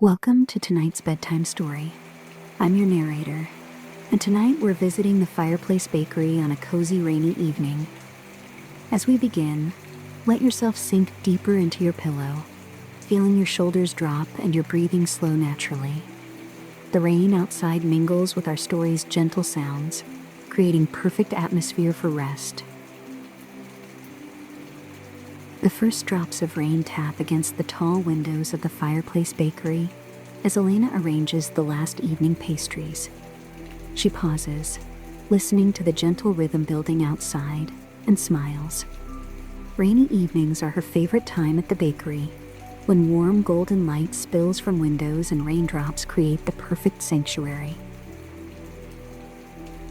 Welcome to tonight's bedtime story. I'm your narrator, and tonight we're visiting the Fireplace Bakery on a cozy rainy evening. As we begin, let yourself sink deeper into your pillow, feeling your shoulders drop and your breathing slow naturally. The rain outside mingles with our story's gentle sounds, creating perfect atmosphere for rest. The first drops of rain tap against the tall windows of the Fireplace Bakery as Elena arranges the last evening pastries. She pauses, listening to the gentle rhythm building outside, and smiles. Rainy evenings are her favorite time at the bakery, when warm golden light spills from windows and raindrops create the perfect sanctuary.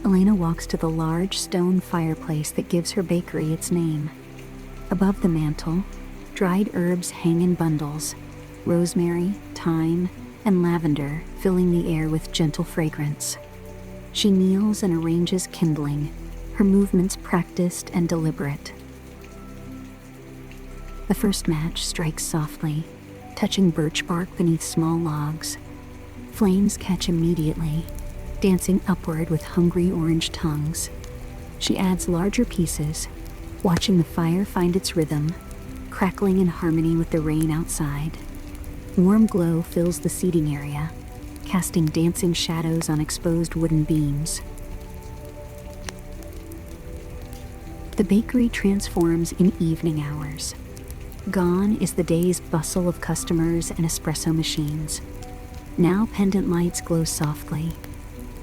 Elena walks to the large stone fireplace that gives her bakery its name. Above the mantel, dried herbs hang in bundles, rosemary, thyme, and lavender filling the air with gentle fragrance. She kneels and arranges kindling, her movements practiced and deliberate. The first match strikes softly, touching birch bark beneath small logs. Flames catch immediately, dancing upward with hungry orange tongues. She adds larger pieces, watching the fire find its rhythm, crackling in harmony with the rain outside. Warm glow fills the seating area, casting dancing shadows on exposed wooden beams. The bakery transforms in evening hours. Gone is the day's bustle of customers and espresso machines. Now pendant lights glow softly,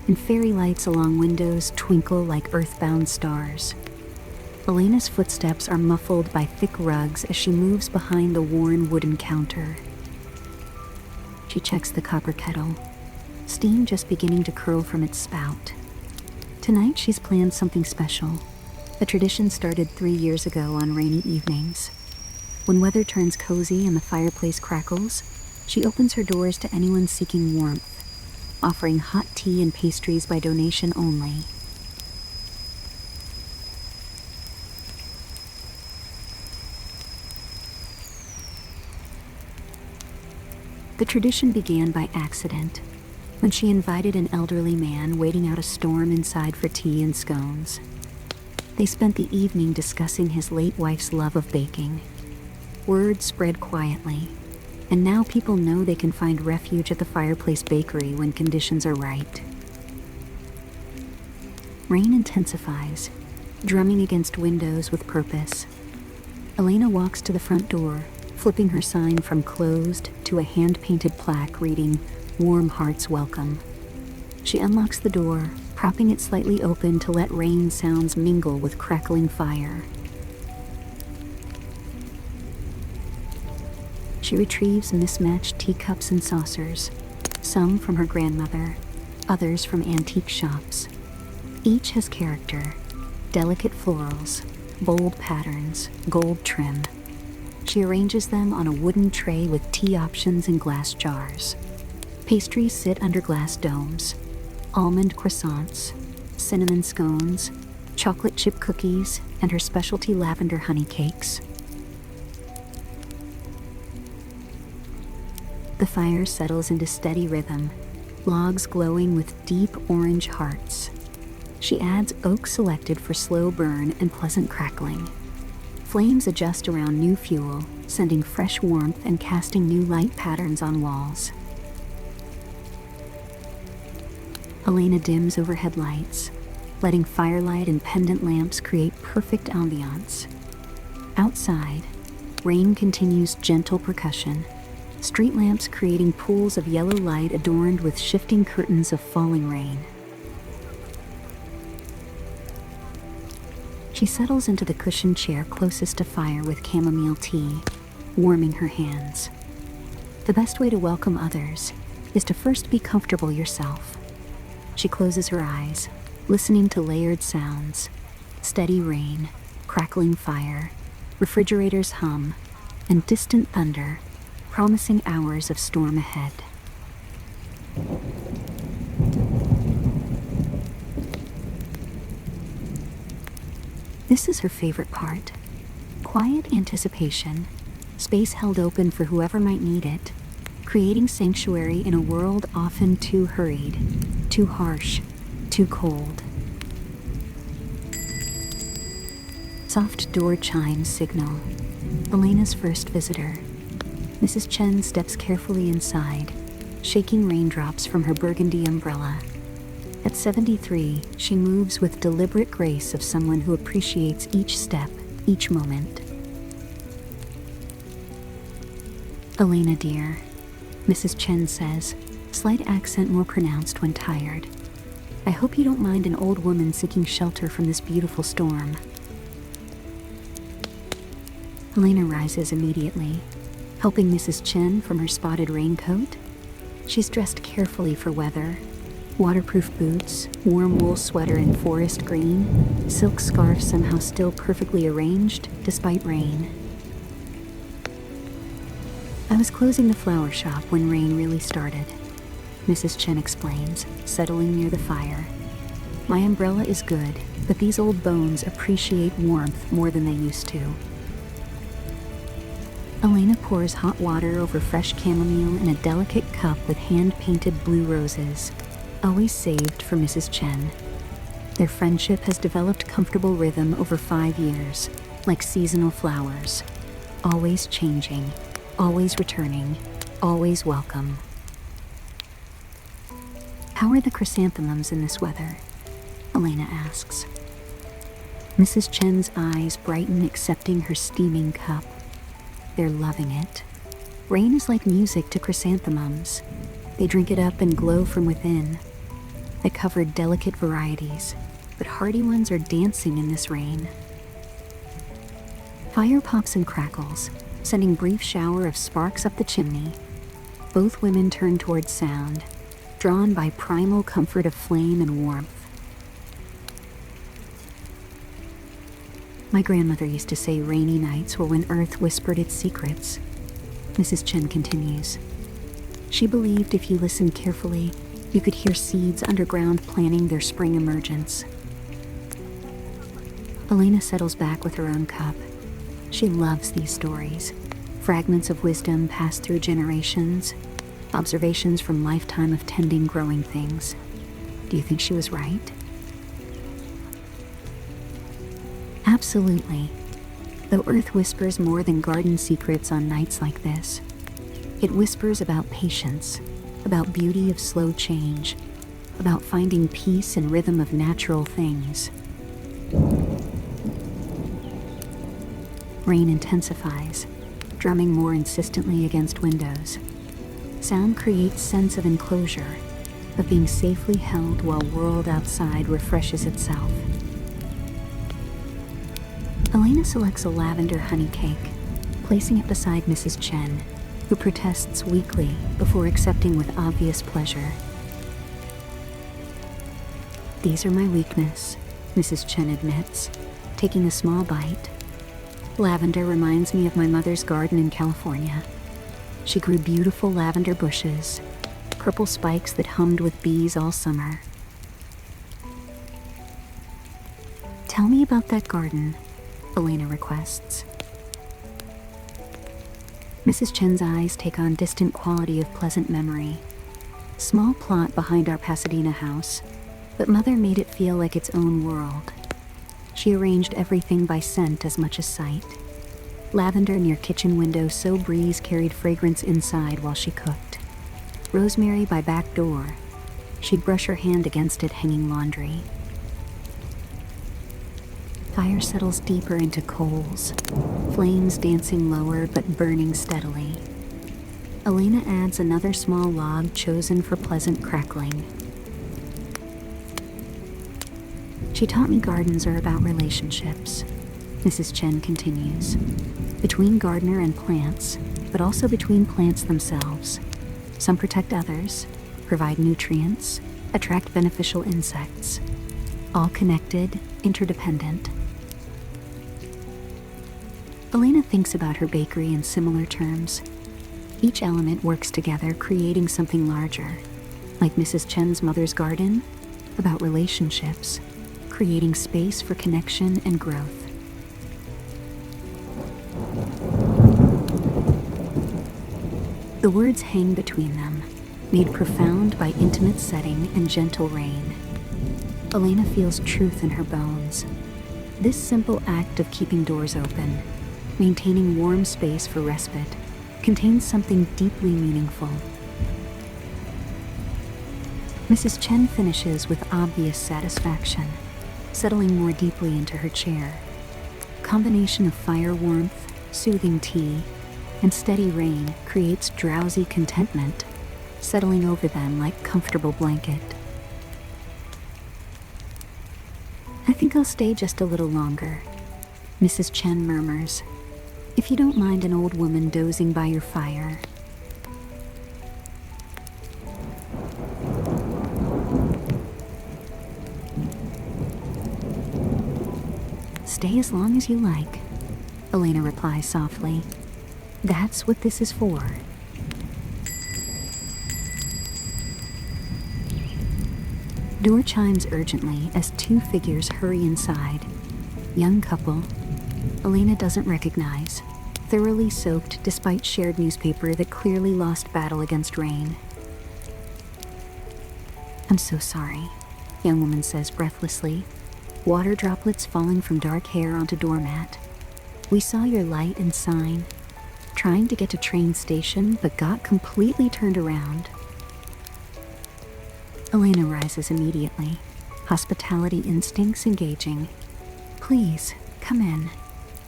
and fairy lights along windows twinkle like earthbound stars. Elena's footsteps are muffled by thick rugs as she moves behind the worn wooden counter. She checks the copper kettle, steam just beginning to curl from its spout. Tonight she's planned something special. A tradition started 3 years ago on rainy evenings. When weather turns cozy and the fireplace crackles, she opens her doors to anyone seeking warmth, offering hot tea and pastries by donation only. The tradition began by accident, when she invited an elderly man waiting out a storm inside for tea and scones. They spent the evening discussing his late wife's love of baking. Word spread quietly, and now people know they can find refuge at the Fireplace Bakery when conditions are right. Rain intensifies, drumming against windows with purpose. Elena walks to the front door, flipping her sign from closed to a hand-painted plaque reading, "Warm Hearts Welcome." She unlocks the door, propping it slightly open to let rain sounds mingle with crackling fire. She retrieves mismatched teacups and saucers, some from her grandmother, others from antique shops. Each has character, delicate florals, bold patterns, gold trim. She arranges them on a wooden tray with tea options in glass jars. Pastries sit under glass domes: almond croissants, cinnamon scones, chocolate chip cookies, and her specialty lavender honey cakes. The fire settles into steady rhythm, logs glowing with deep orange hearts. She adds oak selected for slow burn and pleasant crackling. Flames adjust around new fuel, sending fresh warmth and casting new light patterns on walls. Elena dims overhead lights, letting firelight and pendant lamps create perfect ambiance. Outside, rain continues gentle percussion, street lamps creating pools of yellow light adorned with shifting curtains of falling rain. She settles into the cushioned chair closest to fire with chamomile tea, warming her hands. The best way to welcome others is to first be comfortable yourself. She closes her eyes, listening to layered sounds: steady rain, crackling fire, refrigerators hum, and distant thunder, promising hours of storm ahead. This is her favorite part: quiet anticipation, space held open for whoever might need it, creating sanctuary in a world often too hurried, too harsh, too cold. Soft door chimes signal Elena's first visitor. Mrs. Chen steps carefully inside, shaking raindrops from her burgundy umbrella. At 73, she moves with deliberate grace of someone who appreciates each step, each moment. "Elena, dear," Mrs. Chen says, slight accent more pronounced when tired. "I hope you don't mind an old woman seeking shelter from this beautiful storm." Elena rises immediately, helping Mrs. Chen from her spotted raincoat. She's dressed carefully for weather. Waterproof boots, warm wool sweater in forest green, silk scarf somehow still perfectly arranged despite rain. "I was closing the flower shop when rain really started," Mrs. Chen explains, settling near the fire. "My umbrella is good, but these old bones appreciate warmth more than they used to." Elena pours hot water over fresh chamomile in a delicate cup with hand-painted blue roses, always saved for Mrs. Chen. Their friendship has developed comfortable rhythm over 5 years, like seasonal flowers, always changing, always returning, always welcome. "How are the chrysanthemums in this weather?" Elena asks. Mrs. Chen's eyes brighten, accepting her steaming cup. They're loving it. Rain is like music to chrysanthemums. They drink it up and glow from within. They cover delicate varieties, but hardy ones are dancing in this rain. Fire pops and crackles, sending brief shower of sparks up the chimney. Both women turn towards sound, drawn by primal comfort of flame and warmth. "My grandmother used to say rainy nights were when Earth whispered its secrets," Mrs. Chen continues. "She believed if you listened carefully, you could hear seeds underground planning their spring emergence." Elena settles back with her own cup. She loves these stories, fragments of wisdom passed through generations, observations from lifetime of tending growing things. Do you think she was right? Absolutely. Though Earth whispers more than garden secrets on nights like this, it whispers about patience, about beauty of slow change, about finding peace and rhythm of natural things. Rain intensifies, drumming more insistently against windows. Sound creates sense of enclosure, of being safely held while world outside refreshes itself. Elena selects a lavender honey cake, placing it beside Mrs. Chen, who protests weakly before accepting with obvious pleasure. "These are my weakness," Mrs. Chen admits, taking a small bite. "Lavender reminds me of my mother's garden in California. She grew beautiful lavender bushes, purple spikes that hummed with bees all summer." "Tell me about that garden," Elena requests. Mrs. Chen's eyes take on distant quality of pleasant memory. Small plot behind our Pasadena house, but Mother made it feel like its own world. She arranged everything by scent as much as sight. Lavender near kitchen window so breeze carried fragrance inside while she cooked. Rosemary by back door. She'd brush her hand against it hanging laundry. Fire settles deeper into coals, flames dancing lower but burning steadily. Elena adds another small log chosen for pleasant crackling. "She taught me gardens are about relationships," Mrs. Chen continues. "Between gardener and plants, but also between plants themselves. Some protect others, provide nutrients, attract beneficial insects. All connected, interdependent." Elena thinks about her bakery in similar terms. Each element works together, creating something larger. Like Mrs. Chen's mother's garden, about relationships, creating space for connection and growth. The words hang between them, made profound by intimate setting and gentle rain. Elena feels truth in her bones. This simple act of keeping doors open, maintaining warm space for respite, contains something deeply meaningful. Mrs. Chen finishes with obvious satisfaction, settling more deeply into her chair. Combination of fire warmth, soothing tea, and steady rain creates drowsy contentment, settling over them like comfortable blanket. "I think I'll stay just a little longer," Mrs. Chen murmurs, "if you don't mind an old woman dozing by your fire." "Stay as long as you like," Elena replies softly. "That's what this is for." Door chimes urgently as two figures hurry inside. Young couple, Elena doesn't recognize, thoroughly soaked despite shared newspaper that clearly lost battle against rain. "I'm so sorry," young woman says breathlessly, water droplets falling from dark hair onto doormat. "We saw your light and sign, trying to get to train station, but got completely turned around." Elena rises immediately, hospitality instincts engaging. "Please, come in.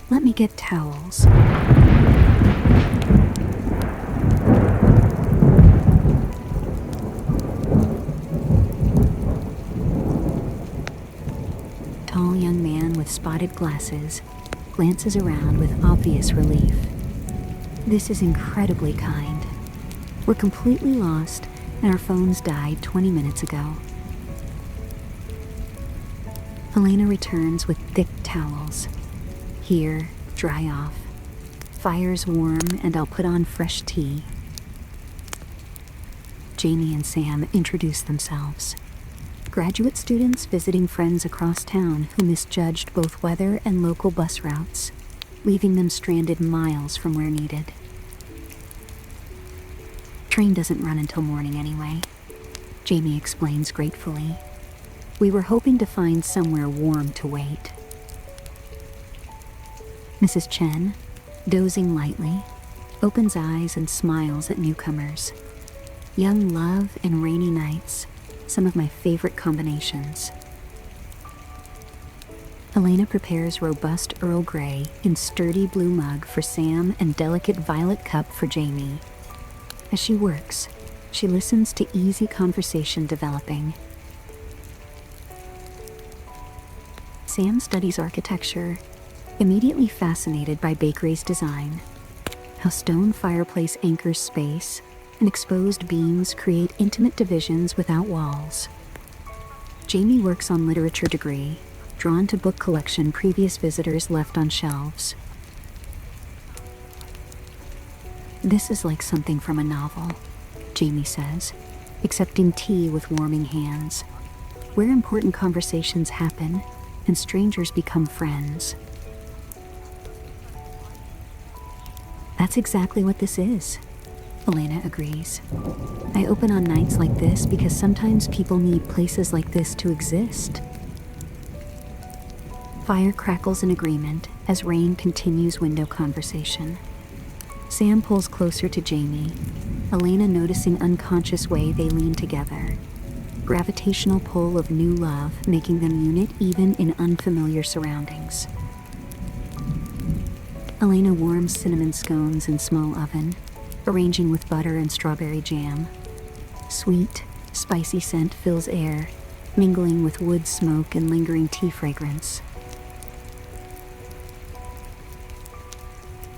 Let me get towels." Tall young man with spotted glasses glances around with obvious relief. "This is incredibly kind. We're completely lost and our phones died 20 minutes ago." Elena returns with thick towels. "Here, dry off. Fire's warm and I'll put on fresh tea." Jamie and Sam introduce themselves. Graduate students visiting friends across town who misjudged both weather and local bus routes, leaving them stranded miles from where needed. "Train doesn't run until morning anyway," Jamie explains gratefully. "We were hoping to find somewhere warm to wait." Mrs. Chen, dozing lightly, opens eyes and smiles at newcomers. Young love and rainy nights, some of my favorite combinations. Elena prepares robust Earl Grey in sturdy blue mug for Sam and delicate violet cup for Jamie. As she works, she listens to easy conversation developing. Sam studies architecture, immediately fascinated by bakery's design, how stone fireplace anchors space and exposed beams create intimate divisions without walls. Jamie works on literature degree, drawn to book collection previous visitors left on shelves. "This is like something from a novel," Jamie says, accepting tea with warming hands, where important conversations happen and strangers become friends. "That's exactly what this is," Elena agrees. "I open on nights like this because sometimes people need places like this to exist." Fire crackles in agreement as rain continues window conversation. Sam pulls closer to Jamie, Elena noticing unconscious way they lean together. Gravitational pull of new love making them unit even in unfamiliar surroundings. Elena warms cinnamon scones in small oven, arranging with butter and strawberry jam. Sweet, spicy scent fills air, mingling with wood smoke and lingering tea fragrance.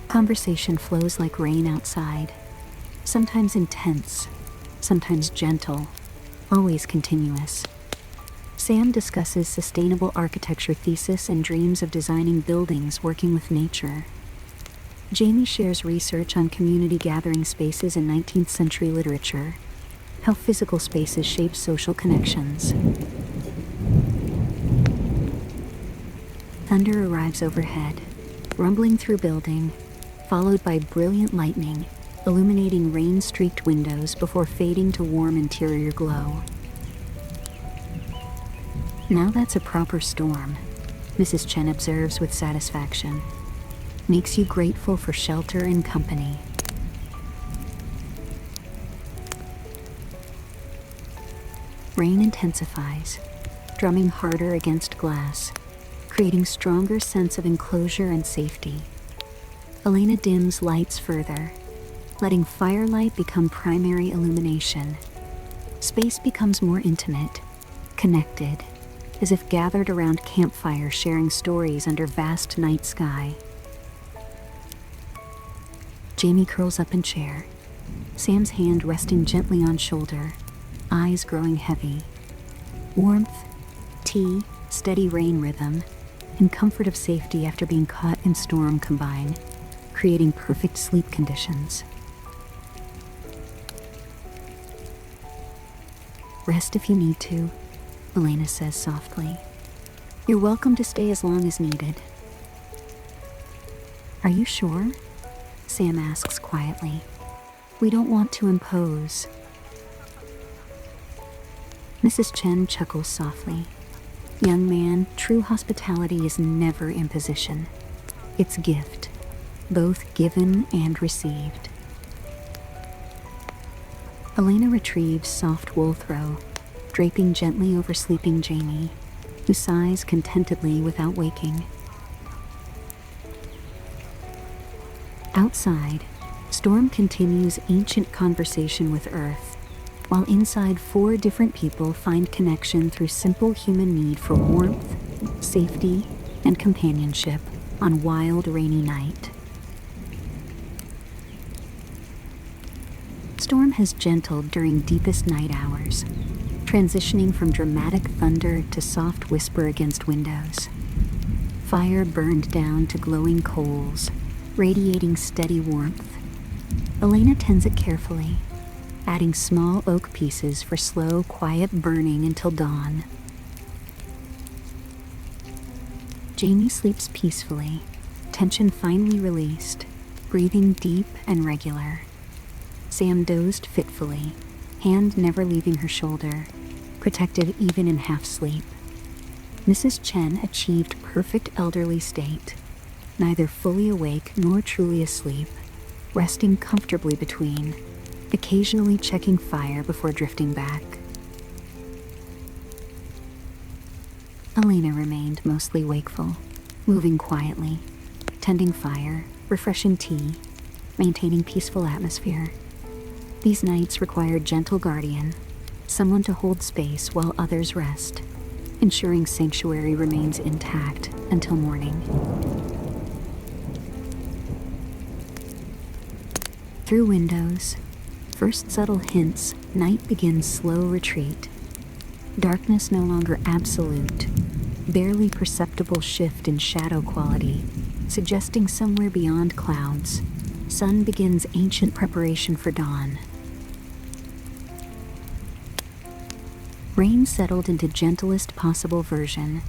Conversation flows like rain outside, sometimes intense, sometimes gentle, always continuous. Sam discusses sustainable architecture thesis and dreams of designing buildings working with nature. Jamie shares research on community gathering spaces in 19th century literature, how physical spaces shape social connections. Thunder arrives overhead, rumbling through building, followed by brilliant lightning, illuminating rain-streaked windows before fading to warm interior glow. Now that's a proper storm, Mrs. Chen observes with satisfaction. Makes you grateful for shelter and company. Rain intensifies, drumming harder against glass, creating stronger sense of enclosure and safety. Elena dims lights further, letting firelight become primary illumination. Space becomes more intimate, connected, as if gathered around campfire sharing stories under vast night sky. Jamie curls up in chair, Sam's hand resting gently on shoulder, eyes growing heavy. Warmth, tea, steady rain rhythm, and comfort of safety after being caught in storm combine, creating perfect sleep conditions. Rest if you need to, Elena says softly. You're welcome to stay as long as needed. Are you sure? Sam asks quietly. We don't want to impose. Mrs. Chen chuckles softly. Young man, true hospitality is never imposition. It's gift, both given and received. Elena retrieves soft wool throw, draping gently over sleeping Jamie, who sighs contentedly without waking. Outside, Storm continues ancient conversation with Earth, while inside 4 different people find connection through simple human need for warmth, safety, and companionship on wild rainy night. Storm has gentled during deepest night hours, transitioning from dramatic thunder to soft whisper against windows. Fire burned down to glowing coals, radiating steady warmth. Elena tends it carefully, adding small oak pieces for slow, quiet burning until dawn. Jamie sleeps peacefully, tension finally released, breathing deep and regular. Sam dozed fitfully, hand never leaving her shoulder, protected even in half-sleep. Mrs. Chen achieved perfect elderly state, neither fully awake nor truly asleep, resting comfortably between, occasionally checking fire before drifting back. Elena remained mostly wakeful, moving quietly, tending fire, refreshing tea, maintaining peaceful atmosphere. These nights required gentle guardian, someone to hold space while others rest, ensuring sanctuary remains intact until morning. Through windows, first subtle hints, night begins slow retreat. Darkness no longer absolute, barely perceptible shift in shadow quality, suggesting somewhere beyond clouds, sun begins ancient preparation for dawn. Rain settled into gentlest possible version,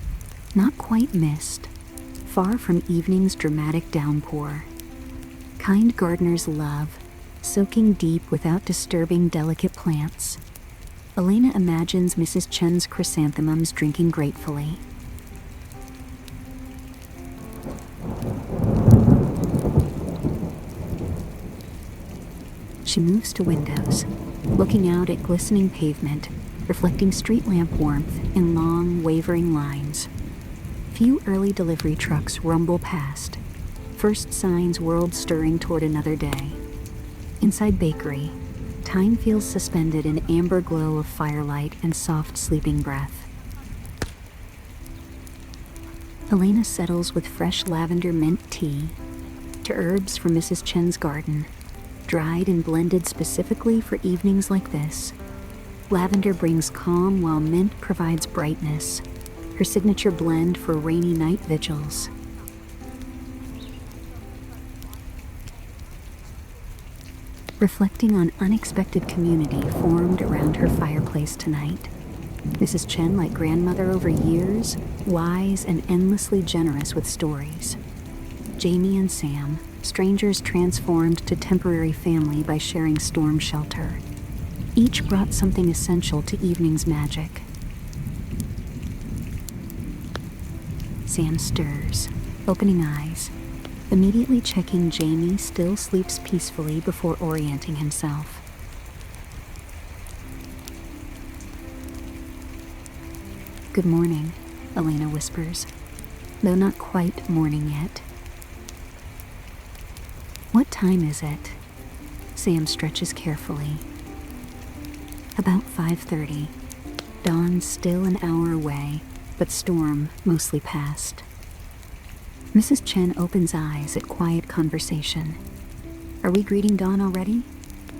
not quite mist, far from evening's dramatic downpour. Kind gardeners love, soaking deep without disturbing delicate plants. Elena imagines Mrs. Chen's chrysanthemums drinking gratefully. She moves to windows, looking out at glistening pavement, reflecting street lamp warmth in long, wavering lines. Few early delivery trucks rumble past, first signs world stirring toward another day. Inside bakery, time feels suspended in amber glow of firelight and soft sleeping breath. Elena settles with fresh lavender mint tea, to herbs from Mrs. Chen's garden, dried and blended specifically for evenings like this. Lavender brings calm while mint provides brightness, her signature blend for rainy night vigils. Reflecting on unexpected community formed around her fireplace tonight. Mrs. Chen, like grandmother over years, wise and endlessly generous with stories. Jamie and Sam, strangers transformed to temporary family by sharing storm shelter. Each brought something essential to evening's magic. Sam stirs, opening eyes, immediately checking Jamie still sleeps peacefully before orienting himself. "Good morning," Elena whispers, though not quite morning yet. "What time is it?" Sam stretches carefully. "About 5:30. Dawn's still an hour away, but storm mostly past." Mrs. Chen opens eyes at quiet conversation. "Are we greeting dawn already?"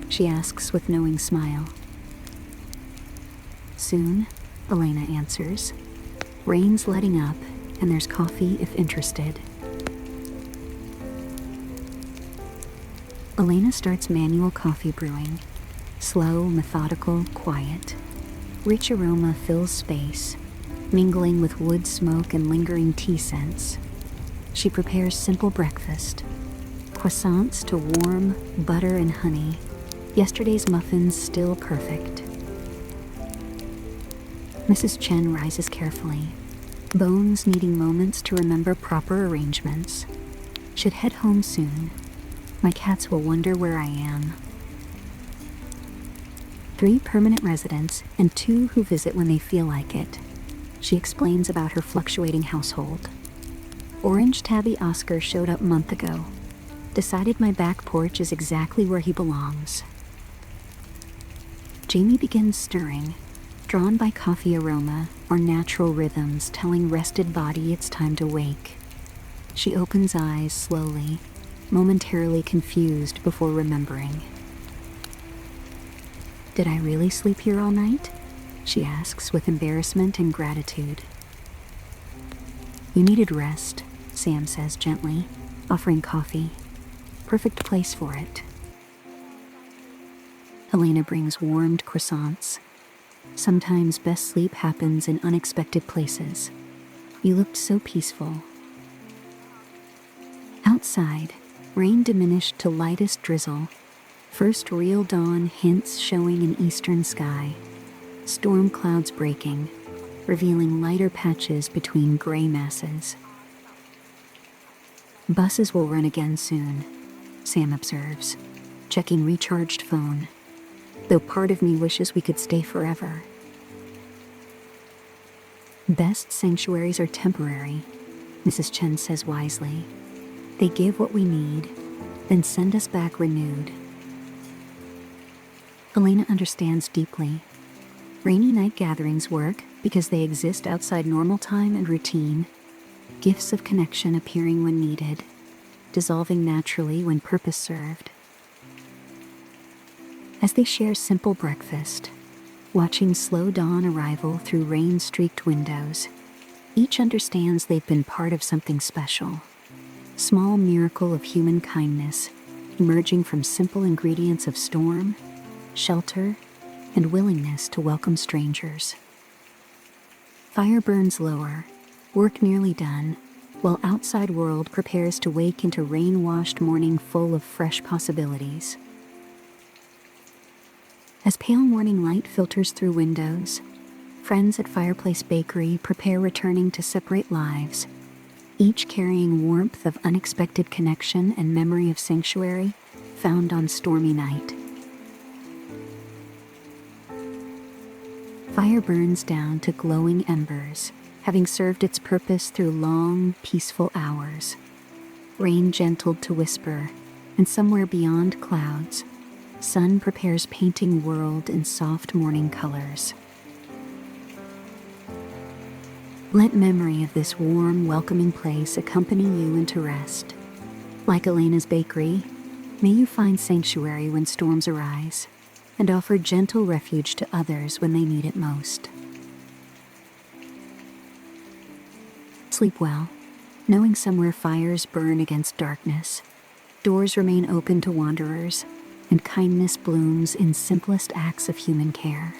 she asks with knowing smile. "Soon," Elena answers. "Rain's letting up, and there's coffee if interested." Elena starts manual coffee brewing. Slow, methodical, quiet. Rich aroma fills space, mingling with wood smoke and lingering tea scents. She prepares simple breakfast. Croissants to warm, butter and honey. Yesterday's muffins still perfect. Mrs. Chen rises carefully, bones needing moments to remember proper arrangements. "Should head home soon. My cats will wonder where I am." 3 permanent residents and 2 who visit when they feel like it. She explains about her fluctuating household. "Orange tabby Oscar showed up a month ago. Decided my back porch is exactly where he belongs." Jamie begins stirring, drawn by coffee aroma or natural rhythms telling rested body it's time to wake. She opens eyes slowly, momentarily confused before remembering. "Did I really sleep here all night?" she asks with embarrassment and gratitude. "You needed rest," Sam says gently, offering coffee. "Perfect place for it." Elena brings warmed croissants. "Sometimes best sleep happens in unexpected places. You looked so peaceful." Outside, rain diminished to lightest drizzle. First real dawn hints showing in eastern sky. Storm clouds breaking, revealing lighter patches between gray masses. "Buses will run again soon," Sam observes, checking recharged phone. "Though part of me wishes we could stay forever." "Best sanctuaries are temporary," Mrs. Chen says wisely. "They give what we need, then send us back renewed." Elena understands deeply. Rainy night gatherings work because they exist outside normal time and routine. Gifts of connection appearing when needed, dissolving naturally when purpose served. As they share simple breakfast, watching slow dawn arrival through rain-streaked windows, each understands they've been part of something special. Small miracle of human kindness, emerging from simple ingredients of storm, shelter, and willingness to welcome strangers. Fire burns lower, work nearly done, while outside world prepares to wake into rain-washed morning full of fresh possibilities. As pale morning light filters through windows, friends at Fireplace Bakery prepare returning to separate lives, each carrying warmth of unexpected connection and memory of sanctuary found on stormy night. Fire burns down to glowing embers, having served its purpose through long, peaceful hours. Rain gentled to whisper, and somewhere beyond clouds, sun prepares painting world in soft morning colors. Let memory of this warm, welcoming place accompany you into rest. Like Elena's bakery, may you find sanctuary when storms arise, and offer gentle refuge to others when they need it most. Sleep well, knowing somewhere fires burn against darkness, doors remain open to wanderers, and kindness blooms in simplest acts of human care.